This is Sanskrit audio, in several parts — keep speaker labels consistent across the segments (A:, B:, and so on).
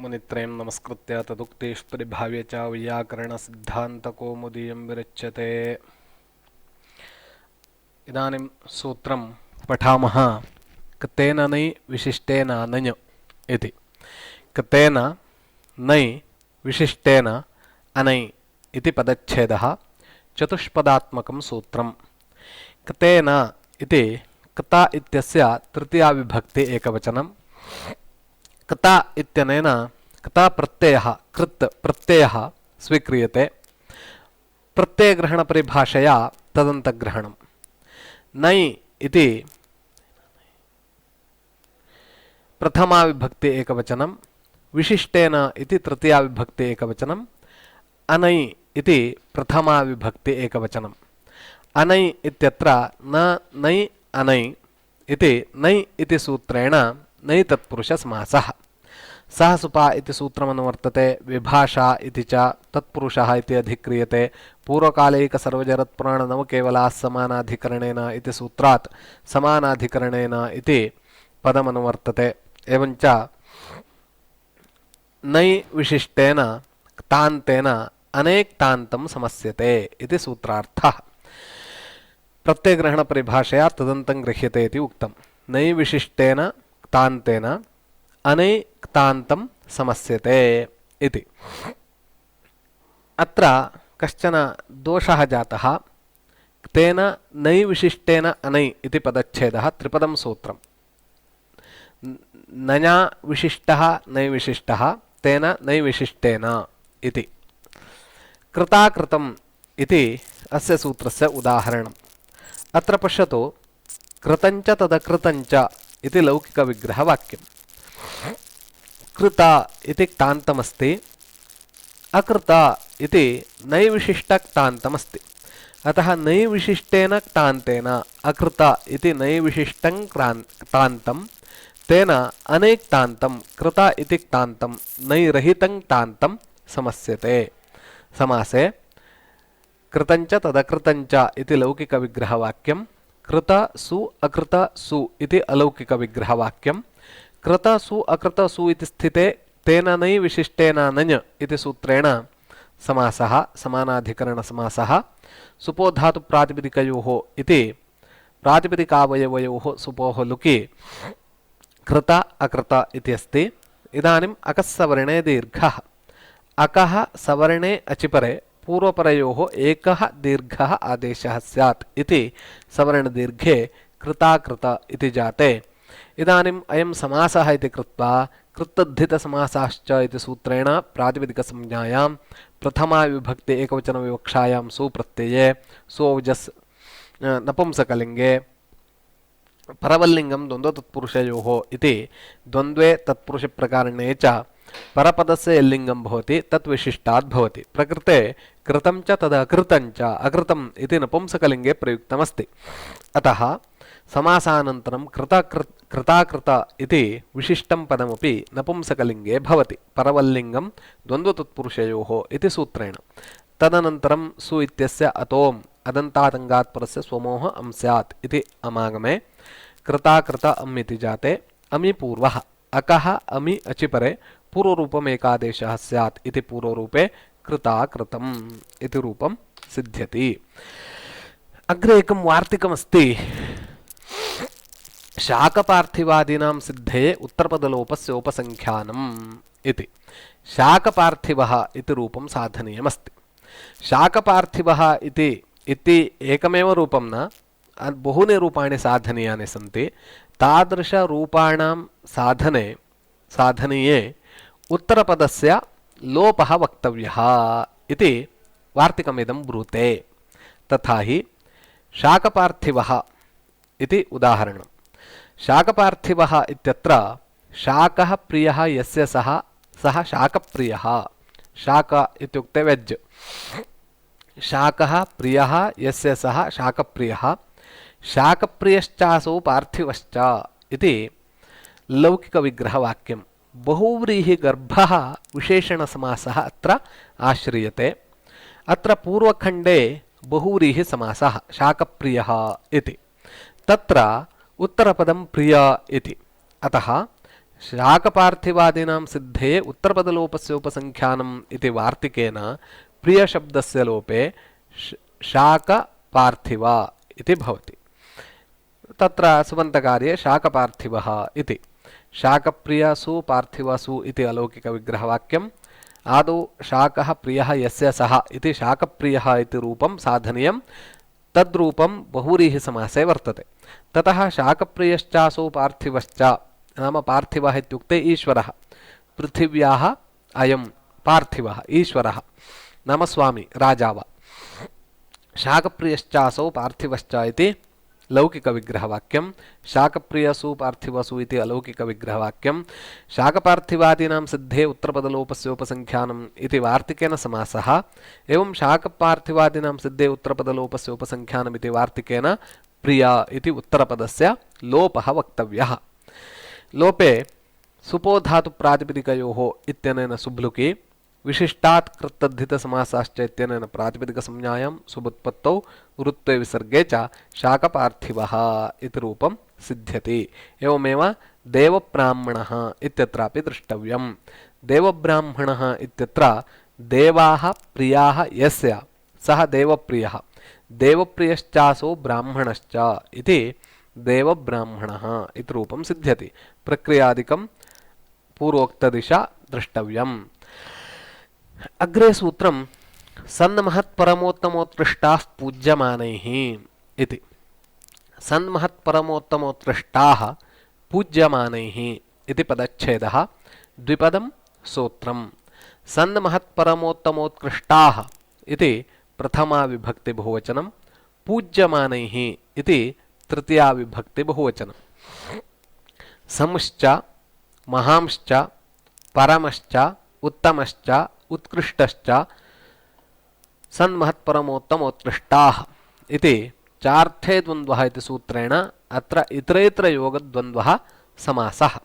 A: मुनित्रयं नमस्कृत्य तदुक्तेष्परिभाव्य च वैयाकरणसिद्धान्तकौमुदीयं विरच्यते। इदानीं सूत्रं पठामः। कतेन नै विशिष्टेन अनञ् इति। कतेन नै विशिष्टेन अनै इति पदच्छेदः चतुष्पदात्मकं सूत्रं। कतेन इति कता इत्यस्य तृतीया विभक्ति एकवचनं। कता इत्यनेन कता प्रत्ययः कृत् प्रत्ययः स्वीक्रियते। प्रत्ययग्रहणपरिभाषया तदन्तग्रहणं। नै इति प्रथमा विभक्ति एकवचनं, विशिष्टेन इति तृतीया विभक्ति एकवचनं, अनै इति प्रथमा विभक्ति एकवचनं। अनै इत्यत्र न नै अनै इति नै इति सूत्रेण नै तत्पुरुषसमासः। सः सुपा इति सूत्रमनुवर्तते। विभाषा इति च तत्पुरुषः इति अधिक्रियते। पूर्वकालैकसर्वजरत्पुराणनवकेवलाः समानाधिकरणेन इति सूत्रात् समानाधिकरणेन इति पदमनुवर्तते। एवञ्च नै विशिष्टेन क्तान्तेन अनेक्तान्तं समस्यते इति सूत्रार्थः। प्रत्ययग्रहणपरिभाषया तदन्तं गृह्यते इति उक्तं। नै विशिष्टेन क्तान्तेन अनैक्तान्तं समस्यते इति। अत्र कश्चन दोषः जातः। तेन नै विशिष्टेन अनै इति पदच्छेदः त्रिपदं सूत्रं। नञा विशिष्टः नै विशिष्टः तेन नै विशिष्टेन इति। कृताकृतम् इति अस्य सूत्रस्य उदाहरणम्। अत्र पश्यतु। कृतञ्च तदकृतञ्च इति लौकिकविग्रहवाक्यम्। कृता इति क्तान्तमस्ति, अकृता इति नैविशिष्टक्तान्तमस्ति। अतः नैविशिष्टेन क्तान्तेन अकृता इति नैविशिष्टं क्तान्तं तेन अनेक्तान्तं कृता इति क्तान्तं नैरहितं क्तान्तं समस्यते। समासे कृतञ्च तदकृतञ्च इति लौकिकविग्रहवाक्यं, कृत सु अकृत सु इति अलौकिकविग्रहवाक्यं। कृत सु अकृत सु इति स्थिते तेन नै विशिष्टेन नञ् इति सूत्रेण समासः समानाधिकरणसमासः। सुपो धातु प्रातिपदिकयोः इति प्रातिपदिकावयवयोः सुपोः लुकि कृत अकृत इति अस्ति। इदानीम् अकः सवर्णे दीर्घः। अकः सवर्णे अचिपरे पूर्वपरयोः एकः दीर्घः आदेशः स्यात् इति सवर्णदीर्घे कृताकृत इति जाते। इदानीम् अयं समासः इति कृत्वा कृत्तद्धितसमासाश्च इति सूत्रेण प्रातिपदिकसंज्ञायां प्रथमा विभक्ति एकवचनविवक्षायां सुप्रत्यये सोऽवजस् नपुंसकलिङ्गे परवल्लिङ्गं द्वन्द्वतत्पुरुषयोः इति द्वन्द्वे तत्पुरुषप्रकारणे च परपदस्य यल्लिङ्गं भवति तत् विशिष्टात् भवति। प्रकृते कृतं च तदकृतं च अकृतम् इति नपुंसकलिङ्गे प्रयुक्तमस्ति। अतः समासानन्तरं कृताकृत इति विशिष्टं पदमपि नपुंसकलिङ्गे भवति परवल्लिङ्गं द्वन्द्वतत्पुरुषयोः इति सूत्रेण। तदनन्तरं सु इत्यस्य अतोम् अदन्तादङ्गात् परस्य स्वमोः अं स्यात् इति अमागमे कृताकृत अम् इति जाते। अमि पूर्वः अकः अमि अचिपरे पूर्वरूपमेकादेशः स्यात् इति पूर्वरूपे कृताकृतम् इति रूपं सिद्ध्यति। अग्रे एकं वार्तिकमस्ति। शाकपार्थिवादीनां सिद्धे उत्तरपदलोपस्य उपसङ्ख्यानम् इति। शाकपार्थिवः इति रूपं साधनीयमस्ति। शाकपार्थिवः इति एकमेव रूपं न, बहूनि रूपाणि साधनीयानि सन्ति। तादृशरूपाणां साधनीये उत्तरपदस्य लोपः वक्तव्यः इति वार्तिकमिदं ब्रूते। तथा हि शाकपार्थिवः इति उदाहरणं। शाकपार्थिवः इत्यत्र शाकः प्रियः यस्य सः शाकप्रियः। शाक इत्युक्ते वेज्। शाकः प्रियः यस्य सः शाकप्रियः। शाकप्रियश्चासौ पार्थिवश्च इति लौकिकविग्रहवाक्यं। बहुव्रीहिगर्भः विशेषणसमासः अत्र आश्रियते। अत्र पूर्वखण्डे बहुव्रीहिसमासः शाकप्रियः इति। तत्र उत्तरपदं प्रिय इति। अतः शाकपार्थिवादीनां सिद्धे उत्तरपदलोपस्य उपसंख्यानम् इति वार्तिकेन प्रियशब्दस्य लोपे शाकपार्थिव इति भवति। तत्र सुबन्तकार्ये शाकपार्थिवः इति शाकप्रियसु पार्थिवसु इति अलौकिकविग्रहवाक्यम्। आदौ शाकः प्रियः यस्य सः इति शाकप्रियः इति रूपं साधनीयं। तद्रूपं बहुव्रीहिसमासे वर्तते। ततः शाकप्रियश्चासौ पार्थिवश्च, नाम पार्थिवः इत्युक्ते ईश्वरः, पृथिव्याः अयं पार्थिवः ईश्वरः नाम स्वामी राजा वा। शाकप्रियश्चासौ पार्थिवश्च इति लौकिकविग्रहवाक्यं, शाकप्रियसु पार्थिवसु इति अलौकिकविग्रहवाक्यं। शाकपार्थिवादीनां सिद्धे उत्तरपदलोपस्य उपसंख्यानम् इति वार्तिकेन समासः। एवं शाकपार्थिवादीनां सिद्धे उत्तरपदलोपस्य उपसंख्यानम् इति वार्तिकेन प्रिय इति उत्तरपदस्य लोपः वक्तव्यः। लोपे सुपोधातुप्रातिपदिकयोः इत्यनेन सुब्लुकि, विशिष्टात् कृत्तद्धितसमासाश्च इत्यनेन प्रातिपदिकसंज्ञायां सुबुत्पत्तौ वृत्ते विसर्गे च शाकपार्थिवः इति रूपं सिद्ध्यति। एवमेव देवब्राह्मणः इत्यत्रापि द्रष्टव्यम्। देवब्राह्मणः इत्यत्र देवाः प्रियाः यस्य सः देवप्रियः, देवप्रियश्चासौ ब्राह्मणश्च इति देवब्राह्मणः इति रूपं सिद्ध्यति। प्रक्रियादिकं पूर्वोक्तदिशा द्रष्टव्यम्। अग्रे सूत्रं सन्महत्परमोत्तमोत्कृष्टाः पूज्यमानैः इति। सन्महत्परमोत्तमोत्कृष्टाः पूज्यमानैः इति पदच्छेदः द्विपदं सूत्रं। सन्महत्परमोत्तमोत्कृष्टाः इति प्रथमा विभक्ति बहुवचनं, पूज्यमानैः इति तृतीया विभक्ति बहुवचनं। संश्च महांश्च परमश्च उत्तमश्च उत्कृष्टश्च सन्महत्परमोत्तमोत्कृष्टाः इति चार्थे द्वन्द्वः इति सूत्रेण अत्र इतरेतरयोगद्वन्द्वः समासः।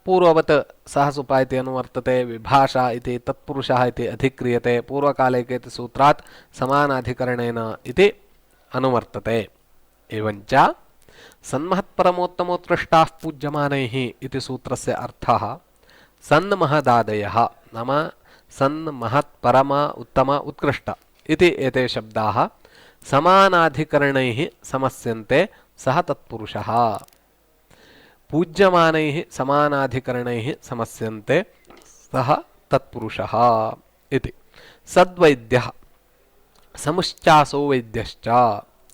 A: पूर्ववत् सहसुपा इति अनुवर्तते, विभाषा इति तत्पुरुषः इति अधिक्रियते, पूर्वकाले केति सूत्रात् समानाधिकरणेन इति अनुवर्तते। एवञ्च सन्महत्परमोत्तमोत्कृष्टाः पूज्यमानैः इति सूत्रस्य अर्थः सन्महदादयः नाम सन्महत्परम उत्तम उत्कृष्ट इति एते शब्दाः समानाधिकरणैः समस्यन्ते, सः तत्पुरुषः। पूज्यमानैः समानाधिकरणैः समस्यन्ते, सः तत्पुरुषः इति। सद्वैद्यः समुश्चासो वैद्यश्च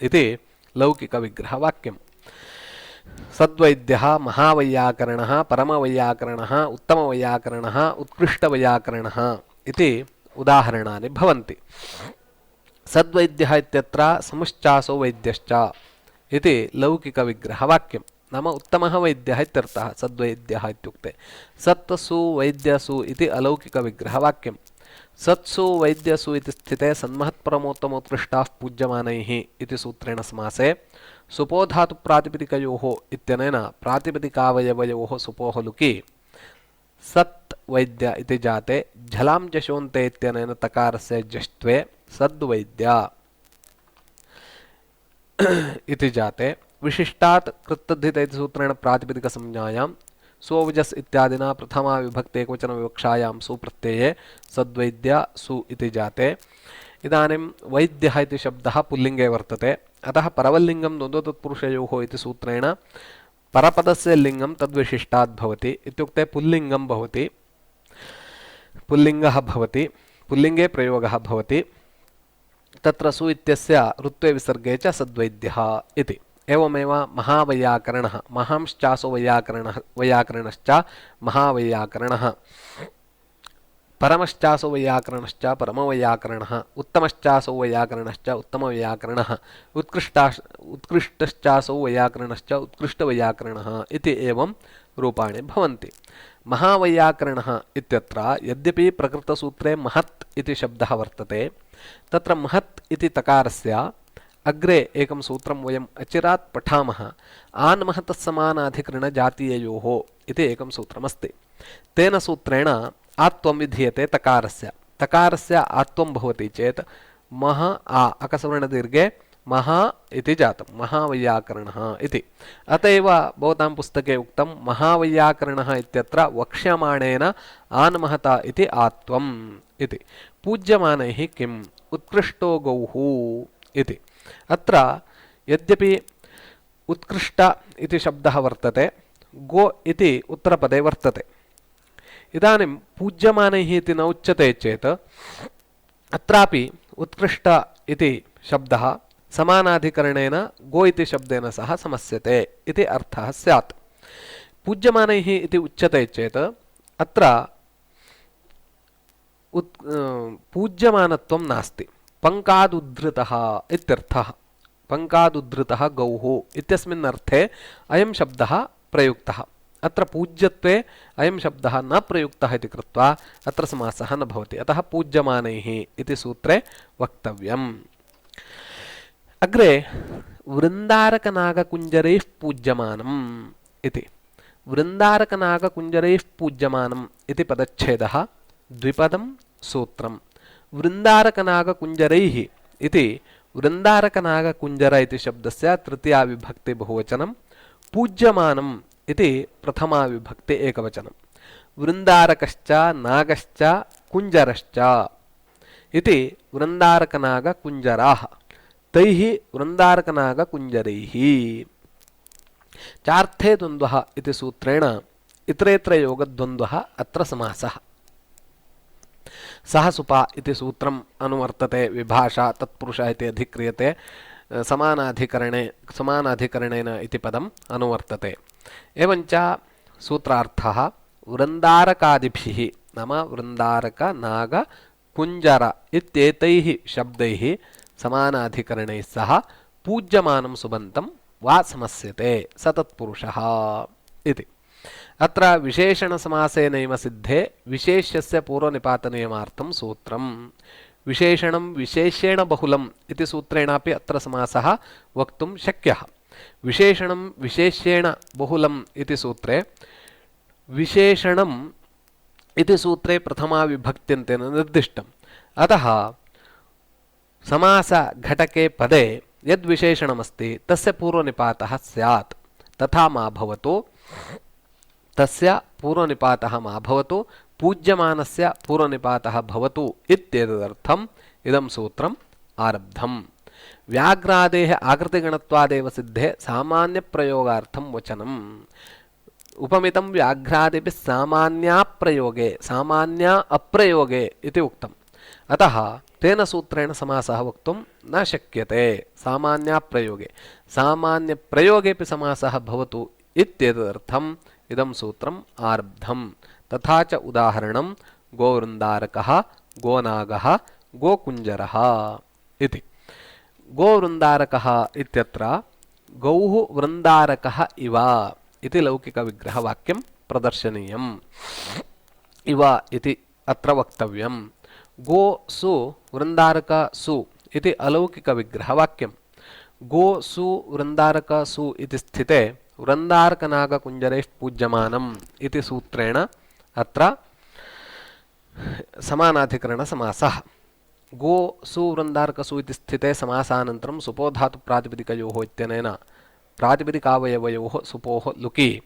A: इति लौकिकविग्रहवाक्यम्। सद्वैद्यः महावैयाकरणः, परमवैयाकरणः, उत्तमवैयाकरणः, उत्कृष्टवैयाकरणः इति उदाहरणानि भवन्ति। सद्वैद्यः इत्यत्र समुश्चासो वैद्यश्च इति लौकिकविग्रहवाक्यं, नाम उत्तमः वैद्यः इत्यर्थः सद्वैद्यः इत्युक्ते। सत्सु वैद्यसु इति अलौकिकविग्रहवाक्यं। सत्सु वैद्यसु इति स्थिते सन्महत्परमोत्तमोत्कृष्टाः पूज्यमानैः इति सूत्रेण समासे सुपोधातुप्रातिपदिकयोः इत्यनेन प्रातिपदिकावयवयोः सुपोः लुकि सत् वैद्य इति जाते झलां जशोन्ते इत्यनेन तकारस्य जष्ट्वे सद्वैद्य इति जाते विशिष्टात् कृत्तद्धित इति सूत्रेण प्रातिपदिकसंज्ञायां सोवजस् इत्यादिना प्रथमा विभक्ति एकवचन विवक्षायां सुप्रत्यये सद्वैद्य सु इति जाते। इदानीं वैद्यः इति शब्दः पुल्लिङ्गे वर्तते, अतः परवल्लिङ्गं द्वन्द्वतत्पुरुषयोः इति सूत्रेण परपदस्य लिङ्गं तद्विशिष्टात् भवति, इत्युक्ते पुल्लिङ्गं भवति, पुल्लिङ्गः भवति, पुल्लिङ्गे प्रयोगः भवति। तत्र सु इत्यस्य ऋत्वे विसर्गे च सद्वैद्यः इति। एवमेव महावैयाकरणः, महांश्चासो वैयाकरणश्च महावैयाकरणः, परमश्चासो वैयाकरणश्च परमवैयाकरणः, उत्तमश्चासो वैयाकरणश्च उत्तमवैयाकरणः, उत्कृष्टश्चासो वैयाकरणश्च उत्कृष्टवैयाकरणः इति एवं रूपाणि भवन्ति। महावैयाकरणः इत्यत्र यद्यपि प्रकृतसूत्रे महत् इति शब्दः वर्तते, तत्र महत् इति तकारस्य अग्रे एकं सूत्रं वयम् अचिरात् पठामः, आन्महतस्समानाधिकरणजातीययोः इति एकं सूत्रमस्ति। तेन सूत्रेण आत्वं विधीयते तकारस्य। तकारस्य आत्वं भवति चेत् मह आ अकसवर्णदीर्घे महा इति जातं महावैयाकरणः इति। अत एव भवतां पुस्तके उक्तं महावैयाकरणः इत्यत्र वक्ष्यमाणेन आनमहता इति आत्वम् इति। पूज्यमानैः किम् उत्कृष्टो गौः इति। अत्र यद्यपि उत्कृष्ट इति शब्दः वर्तते, गो इति उत्तरपदे वर्तते। इदानीं पूज्यमानैः इति न उच्यते चेत् अत्रापि उत्कृष्ट इति शब्दः समानाधिकरणेन गो इति शब्देन सह समस्यते इति अर्थः स्यात्। पूज्यमानैः इति उच्यते चेत् अत्र पूज्यमानत्वं नास्ति, पङ्कादुद्धृतः इत्यर्थः। पङ्कादुद्धृतः गौः इत्यस्मिन् अर्थे अयं शब्दः प्रयुक्तः। अत्र पूज्यत्वे अयं शब्दः न प्रयुक्तः इति कृत्वा अत्र समासः न भवति। अतः पूज्यमानैः इति सूत्रे वक्तव्यम्। अग्रे वृन्दारकनागकुञ्जरैः पूज्यमानम् इति। वृन्दारकनागकुञ्जरैः पूज्यमानम् इति पदच्छेदः द्विपदं सूत्रम्। वृन्दारकनागकुञ्जरैः इति वृन्दारकनागकुञ्जर इति शब्दस्य तृतीया विभक्ति बहुवचनं, पूज्यमानम् इति प्रथमा विभक्ति एकवचनं। वृन्दारकश्च नागश्च कुञ्जरश्च इति वृन्दारकनागकुञ्जराः, तैः वृन्दारकनागकुञ्जरैः। चार्थे द्वन्द्वः इति सूत्रेण इतरेत्र योगद्वन्द्वः अत्र समासः। सह सुपा इति सूत्रम् अनुवर्तते, विभाषा तत्पुरुषः इति अधिक्रियते, समानाधिकरणेन इति पदम् अनुवर्तते। एवञ्च सूत्रार्थः वृन्दारकादिभिः नाम वृन्दारक नाग कुञ्जर इत्येतैः शब्दैः समानाधिकरणैः सह पूज्यमानं सुबन्तं वा समस्यते स तत्पुरुषः इति। अत्र विशेषणसमासेनैव सिद्धे विशेष्यस्य पूर्वनिपातनियमार्थं सूत्रम्। विशेषणं विशेष्येण बहुलम् इति सूत्रेणापि अत्र समासः वक्तुं शक्यः। विशेषणं विशेष्येण बहुलम् इति सूत्रे विशेषणम् इति सूत्रे प्रथमा विभक्त्यन्तेन निर्दिष्टम्। अतः समासघटके पदे यद्विशेषणमस्ति तस्य पूर्वनिपातः स्यात्, तथा मा भवतु, तस्य पूर्वनिपातः मा भवतु, पूज्यमानस्य पूर्वनिपातः भवतु इत्येतदर्थम् इदं सूत्रम् आरब्धम्। व्याघ्रादेः आकृतिगणत्वादेव सिद्धे सामान्यप्रयोगार्थं वचनम्। उपमितं व्याघ्रादिभिः सामान्याप्रयोगे सामान्या अप्रयोगे इति उक्तम्। अतः तेन सूत्रेण समासः वक्तुं न शक्यते। सामान्याप्रयोगे सामान्यप्रयोगेऽपि समासः भवतु इत्येतदर्थम् इदं सूत्रम् आरब्धम्। तथा च उदाहरणं गोवृन्दारकः, गोनागः, गोकुञ्जरः इति। गोवृन्दारकः इत्यत्र गौः वृन्दारकः इव इति लौकिकविग्रहवाक्यं प्रदर्शनीयम्। इव इति अत्र वक्तव्यम्। गो सु वृन्दारक सु इति अलौकिकविग्रहवाक्यम्। गो सु वृन्दारक सु इति स्थिते वृन्दारकनागकुञ्जरैः पूज्यमानम् इति सूत्रेण अत्र समानाधिकरणसमासः। गो सु वृन्दारकसु इति स्थिते समासानन्तरं सुपोधातुप्रातिपदिकयोः इत्यनेन प्रातिपदिकावयवयोः सुपोः लुकि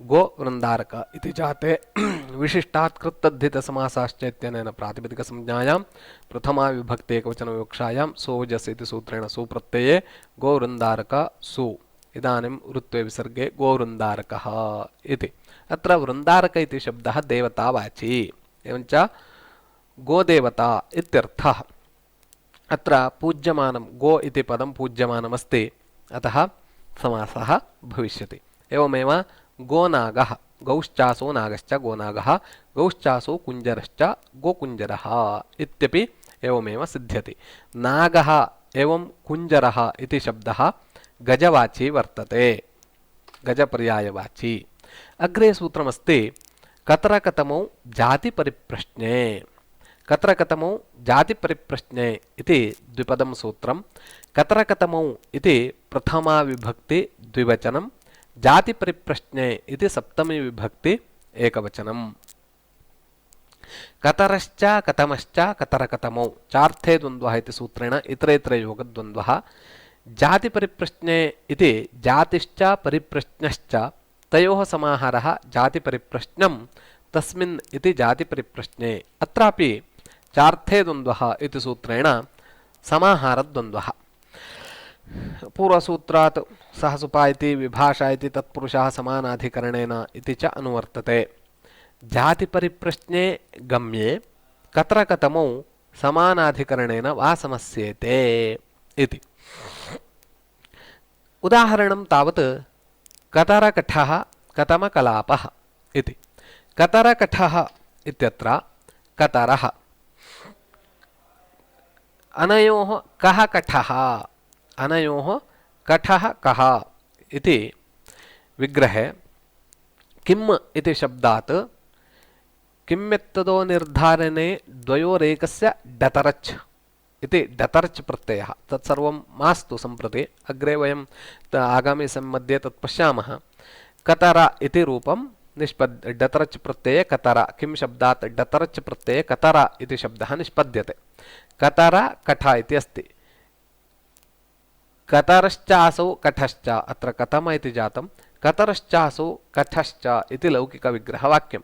A: गो वृन्दारक इति जाते विशिष्टात् कृत्तद्धितसमासाश्च इत्यनेन प्रातिपदिकसंज्ञायां प्रथमा विभक्ति एकवचनविवक्षायां सोजस् इति सूत्रेण सुप्रत्यये गो वृन्दारक सु। इदानीं ऋत्वे विसर्गे गोवृन्दारकः इति। अत्र वृन्दारक इति शब्दः देवतावाची, एवञ्च गोदेवता इत्यर्थः। अत्र पूज्यमानं गो इति पदं पूज्यमानमस्ति, अतः समासः भविष्यति। एवमेव गोनागः, गौश्चासो नागश्च गोनागः, गौश्चासो कुञ्जरश्च गोकुञ्जरः इत्यपि एवमेव सिद्ध्यति। नागः एवं कुञ्जरः इति शब्दः गजवाची वर्तते, गजपर्यायवाची। अग्रे सूत्रमस्ति कतरकतमौ जातिपरिप्रश्ने। कतरकतमौ जातिपरिप्रश्ने इति द्विपदं सूत्रं। कतरकतमौ इति प्रथमा विभक्ति द्विवचनं, जातिपरिप्रश्ने इति सप्तमी विभक्ति एकवचनम्। कतरश्च कतमश्च कतरकतमौ चार्थे द्वन्द्वः इति सूत्रेण इतरेतरे योगद्वन्द्वः जातिपरिप्रश्ने इति जातिश्च परिप्रश्नश्च तयोः समाहारः जातिपरिप्रश्नं तस्मिन् इति जातिपरिप्रश्ने अत्रापि चार्थे द्वन्द्वः इति सूत्रेण समाहारद्वन्द्वः पूर्वसूत्रात् सः सुपा इति विभाषा इति तत्पुरुषः समानाधिकरणेन इति च अनुवर्तते जातिपरिप्रश्ने गम्ये कतरकतमौ समानाधिकरणेन वा समस्येते इति उदाहरणं तावत् कतरकठः कतमकलापः इति कतरकठः इत्यत्र कतरः अनयोः कः कठः अनयोः कठः कः इति विग्रहे किम् इति शब्दात् किम्यत्तदो निर्धारणे द्वयोरेकस्य डतरच् इति डतरच् प्रत्ययः तत्सर्वं मास्तु सम्प्रति अग्रे वयं आगामी मध्ये तत् पश्यामः कतर इति रूपं डतरच् प्रत्यये कतर किं शब्दात् डतरच् प्रत्यये कतर इति शब्दः निष्पद्यते कतर कठ इति अस्ति कतरश्चासौ कठश्च अत्र कतम इति जातं कतरश्चासौ कठश्च इति लौकिकविग्रहवाक्यं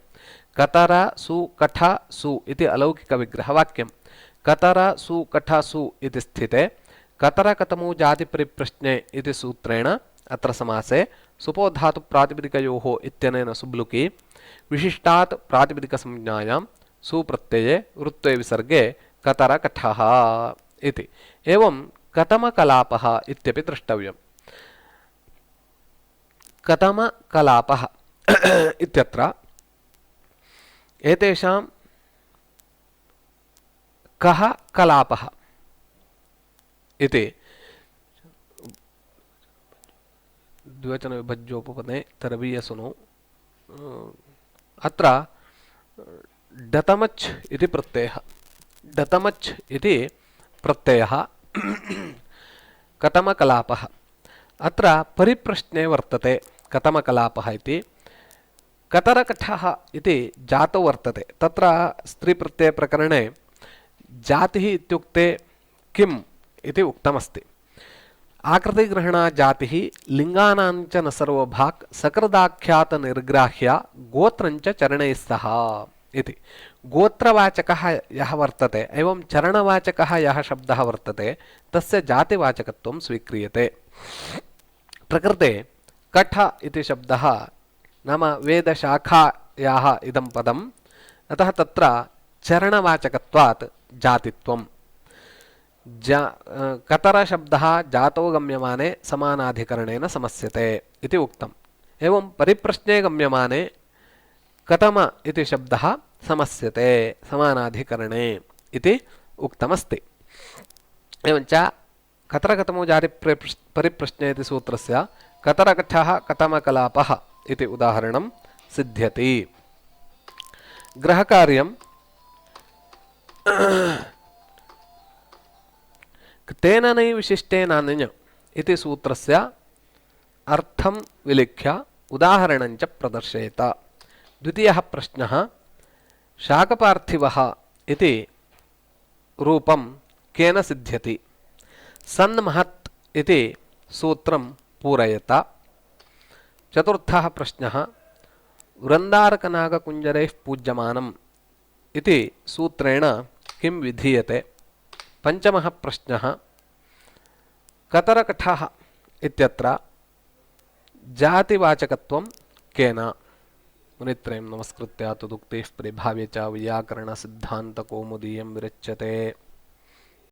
A: कतर सु कठ सु इति अलौकिकविग्रहवाक्यं कतर सु कठ सु इति स्थिते कतरकतमौ जातिपरिप्रश्ने इति सूत्रेण अत्र समासे सुपो धातु प्रातिपदिकयोः इत्यनेन सुब्लुकी विशिष्टात् प्रातिपदिकसंज्ञायां सुप्रत्यये वृत्ते विसर्गे कतरकठः इति एवं कतमकलापः इत्यपि द्रष्टव्यम् कतमकलापः इत्यत्र एतेषां कः कलापः इति द्विवचनविभज्योपपदे तरवीयसुनौ अत्र डतमच् इति प्रत्ययः डतमच् इति प्रत्ययः कतमकलापः अत्र परिप्रश्ने वर्तते कतमकलापः इति कतरकठः इति जातौ वर्तते तत्र स्त्रीप्रत्ययप्रकरणे जातिः इत्युक्ते किम् इति उक्तमस्ति आकृतिग्रहणा जातिः लिङ्गानाञ्च न सर्वभाक् सकृदाख्यातनिर्ग्राह्या गोत्रञ्च चरणैः सह इति गोत्रवाचकः यः वर्तते एवं चरणवाचकः यः शब्दः वर्तते तस्य जातिवाचकत्वं स्वीक्रियते प्रकृते कठ इति शब्दः नाम वेदशाखायाः इदं पदम् अतः तत्र चरणवाचकत्वात् जातित्वं कतरशब्दः जातो गम्यमाने समानाधिकरणेन समस्यते इति उक्तम् एवं परिप्रश्ने गम्यमाने कतम इति शब्दः समस्यते समानाधिकरणे इति उक्तमस्ति एवञ्च कतरकतमो जातिपरिप्रश्ने इति सूत्रस्य कतरकठः कतमकलापः इति उदाहरणं सिद्ध्यति ग्रहकार्यं तेन नै विशिष्टेनान्य इति सूत्रस्य अर्थं विलिख्य उदाहरणञ्च प्रदर्शयेत द्वितीयः प्रश्नः शाकपार्थिवः इति रूपं केन सिद्ध्यति सन्महत् इति सूत्रं पूरयेत चतुर्थः प्रश्नः वृन्दारकनागकुञ्जरैः पूज्यमानम् इति सूत्रेण किं विधीयते पञ्चमः प्रश्नः कतरकठः इत्यत्र जातिवाचकत्वं केन मुनित्रयं नमस्कृत्य तदुक्तेः परिभाव्य च वैयाकरणसिद्धान्तकौमुदीयं विरच्यते।